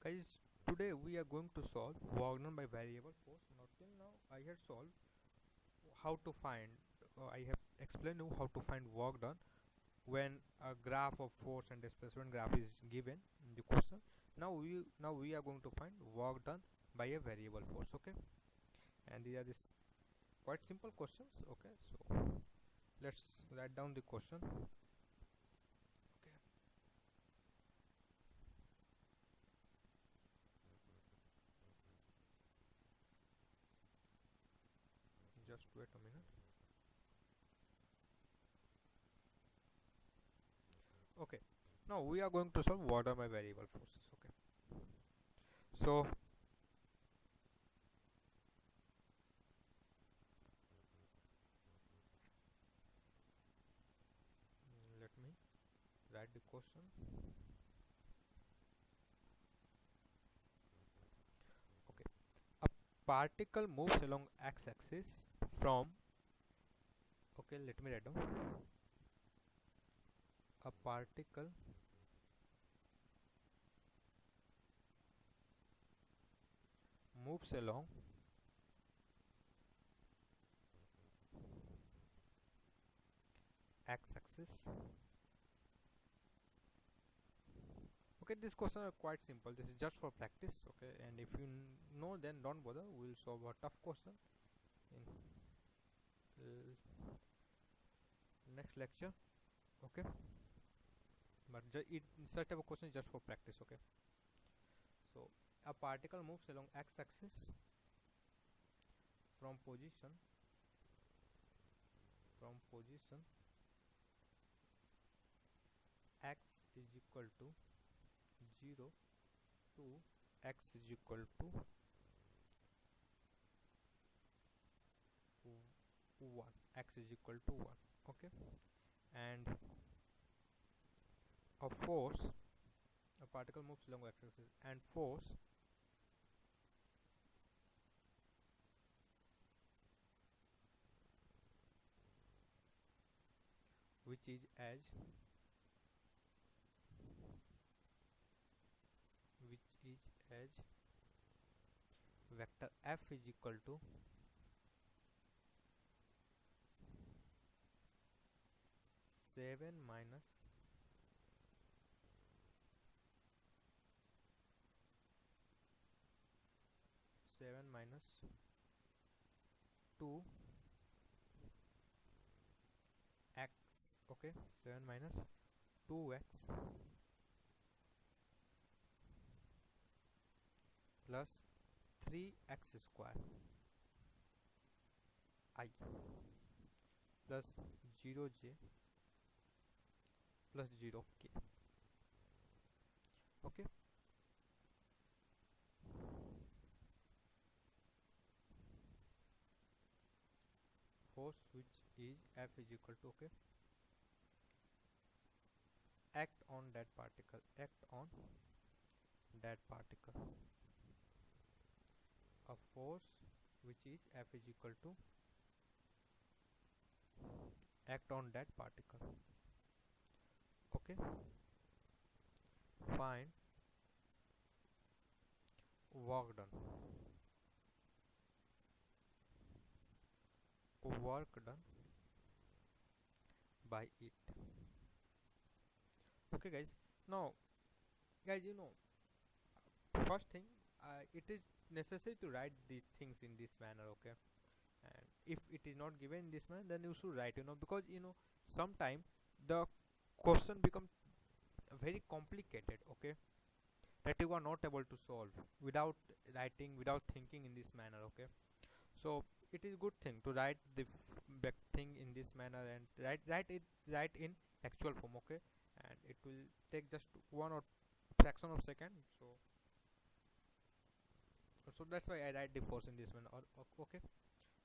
Guys, today we are going to solve work done by variable force. Now till now I had solved how to find I have explained you how to find work done when a graph of force and displacement graph is given in the question. Now we are going to find work done by a variable force, okay? And these are just quite simple questions, okay? So let's write down the question. Okay, just wait a minute. Okay, now we are going to solve what are my variable forces, okay? So let me write the question. Okay, a particle moves along x-axis from, okay, let me write down. A particle moves along x-axis. Okay, this question are quite simple. This is just for practice, okay? And if you know, then don't bother. We'll solve a tough question in next lecture, okay? But such type of question is just for practice, okay? So a particle moves along x-axis from position x is equal to 0 to x is equal to 1, x is equal to 1, okay? And a particle moves along x-axis, and force which is as vector f is equal to 7 minus 2 x, okay? 7 minus 2x plus 3x square I plus 0j plus 0k, okay? Force which is f is equal to, okay, act on that particle, a force which is f is equal to act on that particle, okay? Find work done by it, okay guys? Now guys, first thing, it is necessary to write the things in this manner, okay? And if it is not given in this manner, then you should write, because sometime the question become very complicated, okay, that you are not able to solve without writing, without thinking in this manner, okay? So it is good thing to write the back thing in this manner and write in actual form, okay? And it will take just one or fraction of second. So that's why I write the force in this manner, okay?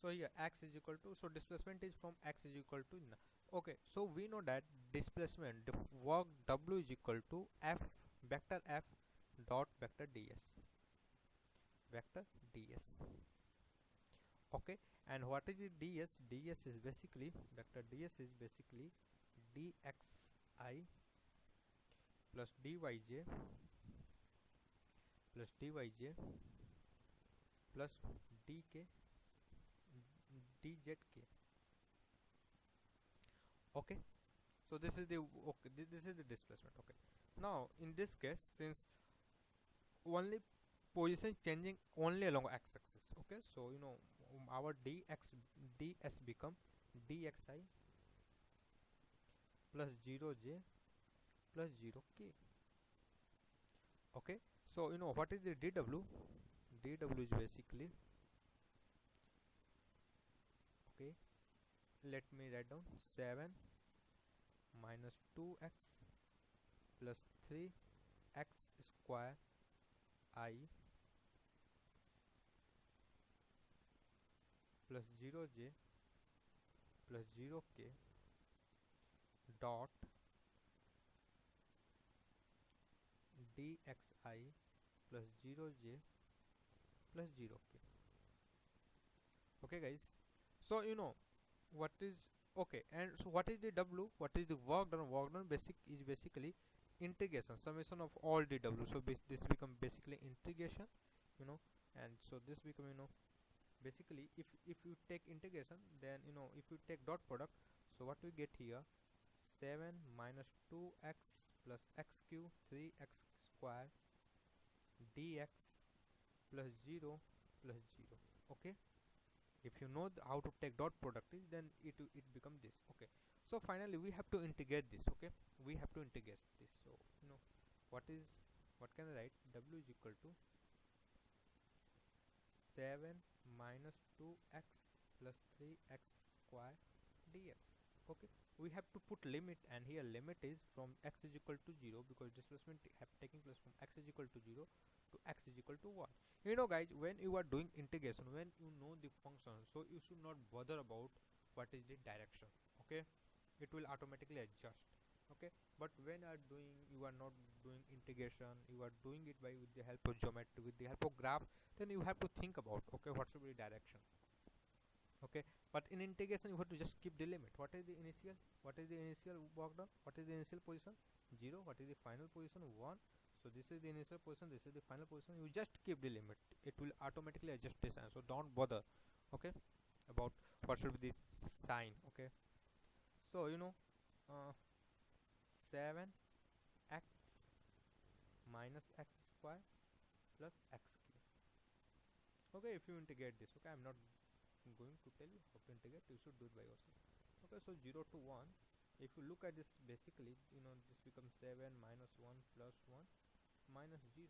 So here x is equal to, so displacement is from x is equal to okay, so we know that displacement, the work w is equal to vector f dot vector ds, okay? And what is the ds is basically, vector ds is basically dxi plus dyj plus dyj plus dk dzk. Okay, so this is the okay, this is the displacement. Okay, now in this case, since only position changing only along x-axis, okay, so our ds become dxi plus 0j plus 0k. Okay, so what is the dw? Dw is basically, okay, let me write down 7 minus 2x plus 3x square I plus 0j plus 0k dot dxi plus 0j plus 0k. Okay guys, so what is, okay, and so what is the w, what is the work done? Work done basic is basically integration summation of all the w, so this become basically integration, and so this become, basically if you take integration, then if you take dot product, so what we get here, 7 minus 2x plus x cube 3x square dx plus 0 plus 0. Okay, if you know how to take dot product is, then it become this. Okay, so finally we have to integrate this. Okay, we have to integrate this. So what is, what can I write? W is equal to 7 minus 2x plus 3x square dx. Okay, we have to put limit, and here limit is from x is equal to 0, because displacement have taking place from x is equal to 0 to x is equal to 1. Guys, when you are doing integration, when you know the function, so you should not bother about what is the direction. Okay, it will automatically adjust. Okay, but when you are not doing integration, you are doing it by with the help of geometry, with the help of graph, then you have to think about, okay, what should be the direction. Okay, but in integration you have to just keep the limit. What is the initial, what is the initial work done, what is the initial position? 0. What is the final position? 1. So this is the initial position, this is the final position. You just keep the limit, it will automatically adjust the sign, so don't bother, okay, about what should be the sign. Okay, so 7x minus x square plus x cube. Okay, if you integrate this, okay, I'm not going to tell you how to integrate, you should do it by yourself. Okay, so 0 to 1, if you look at this, basically this becomes 7 minus 1 plus 1 minus 0.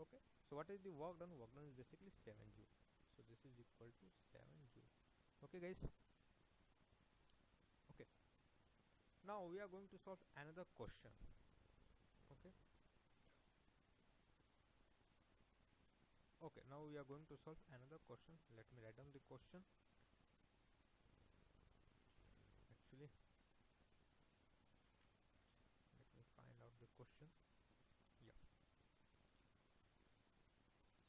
Okay, so what is the work done? Work done is basically 7 joule, so this is equal to 7 joule. Okay guys, okay, now we are going to solve another question. Okay, okay, now we are going to solve another question. Let me write down the question. Actually, let me find out the question. Yeah,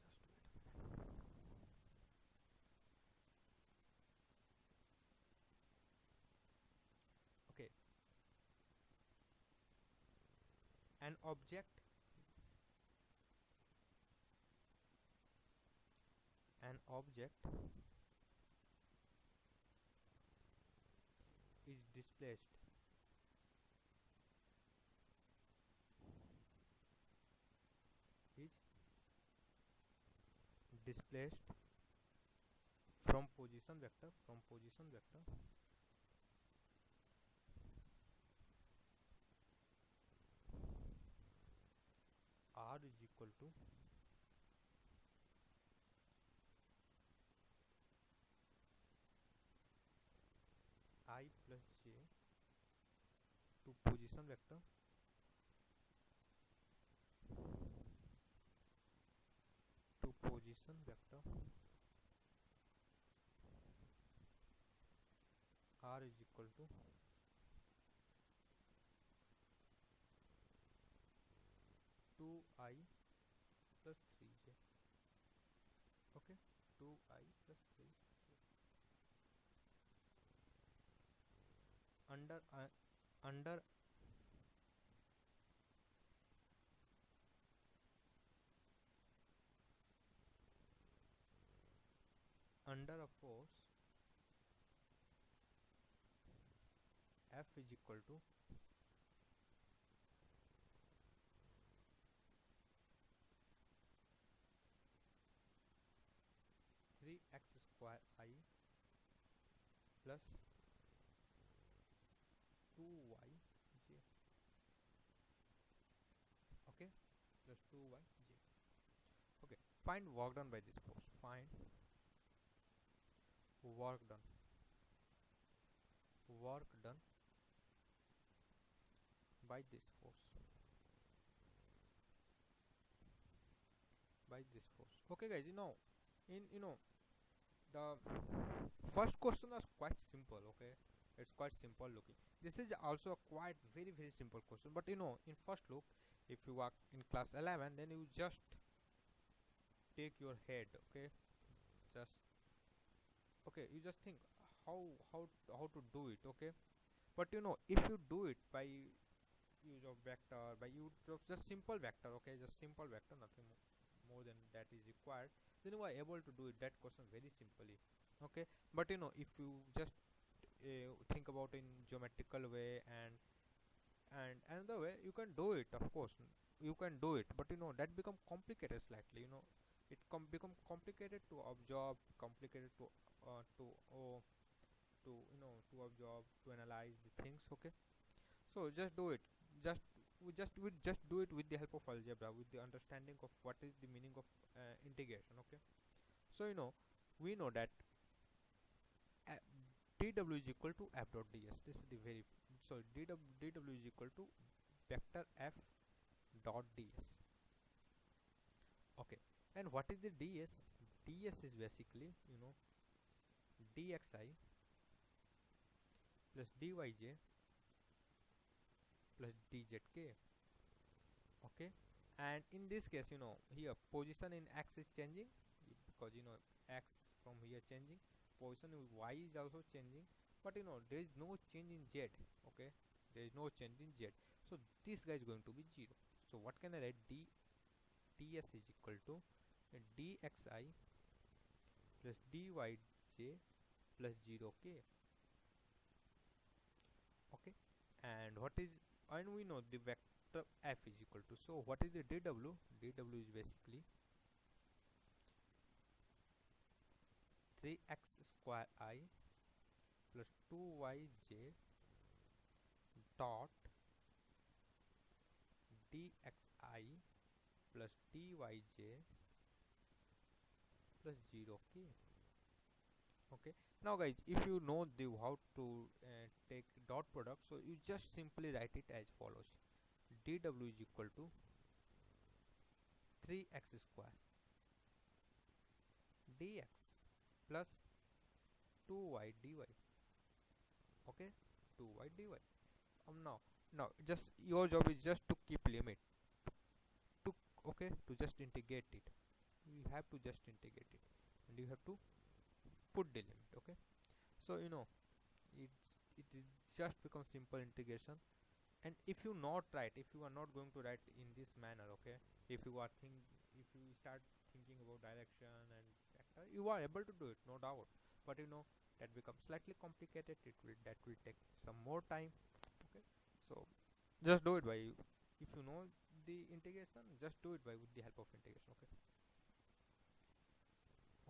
just wait a minute. Okay, an object is displaced is displaced from position vector r is equal to I plus j to position vector r is equal to 2i plus 3j. Okay, 2i plus 3 under under a force F is equal to 3x square I plus 2y j. Okay, plus 2y j. Okay, find work done by this force. Find work done by this force. Okay, guys. The first question was quite simple. Okay, it's quite simple looking. This is also a quite very simple question. But in first look, if you are in class 11, then you just take your head. Okay, just you just think how to do it. Okay, but if you do it by use of vector, by use of just simple vector, okay, just simple vector, nothing more than that is required, then you are able to do it that question very simply. Okay, but if you just think about in geometrical way and another way, you can do it, of course. You can do it, but that become complicated slightly. It become complicated to observe, complicated to uh, to uh, to observe, to analyze the things. Okay, so just do it. Just do it with the help of algebra, with the understanding of what is the meaning of integration. Okay, so we know that uh, dw is equal to f dot ds. This is the very, so dw is equal to vector f dot ds. Okay, and what is the ds? Ds is basically dxi plus dyj plus dzk. Okay, and in this case, here position in x is changing, because x from here changing, position in y is also changing, but there is no change in z. Okay, there is no change in z, so this guy is going to be 0. So what can I write? ds is equal to dxi plus dyj plus 0k. Okay, and we know the vector f is equal to, so what is the dw? Dw is basically 3x square I plus 2yj dot dxi plus dyj plus 0k. Okay, now guys, if you know how to take dot product, so you just simply write it as follows: dw is equal to 3x square dx plus 2y dy. Okay, 2y dy. Now just your job is just to keep limit to, okay, to just integrate it. You have to just integrate it, and you have to put the limit. Okay, so it's it is just become simple integration. And if you not write, if you are not going to write in this manner, okay, if you start thinking about direction and vector, you are able to do it, no doubt, but that becomes slightly complicated. That will take some more time. Okay, so just do it by, if you know the integration, just do it by with the help of integration. Okay,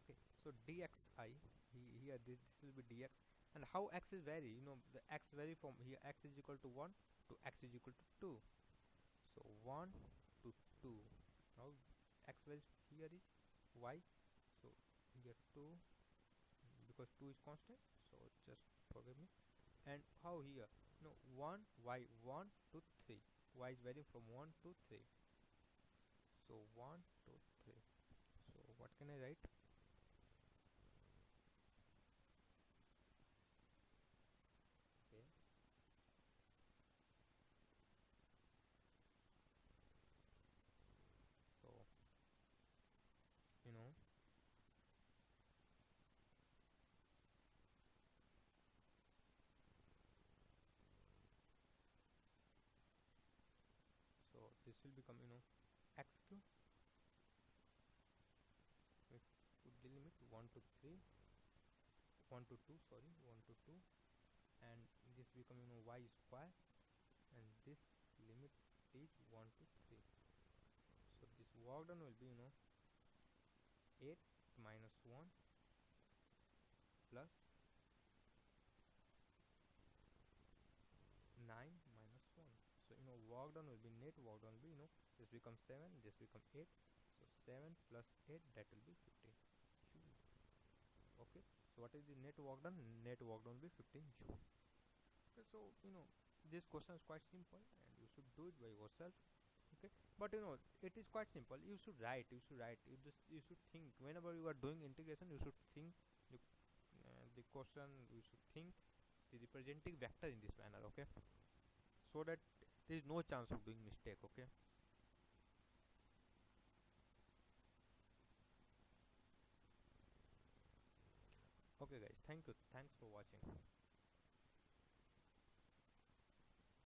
okay, so dxi, here this will be dx. And how x is vary, the x vary from here, x is equal to 1 to x is equal to 2. So 1 to 2. Now x varies here is y, so here 2, because 2 is constant, so just forgive me. And how here, 1 y 1 to 3, y is varying from 1 to 3, so 1 to 3. So what can I write? Okay, so you know so this will become x cube. We put the limit 1 to 3, 1 to 2, sorry, 1 to 2, and this become y square, and this limit is 1 to 3. So this work done will be 8 minus 1 plus 9 minus 1. So work done will be, net work done will be, this becomes 7, this becomes 8. So 7 plus 8, that will be 15 joule. Okay, so what is the net work done? Net work done will be 15 joule. Okay, so this question is quite simple and you should do it by yourself. Okay, but it is quite simple. You should write, you should think whenever you are doing integration. You should think the question, you should think the representing vector in this manner. Okay, so that there is no chance of doing mistake. Okay. Okay guys, thank you, thanks for watching.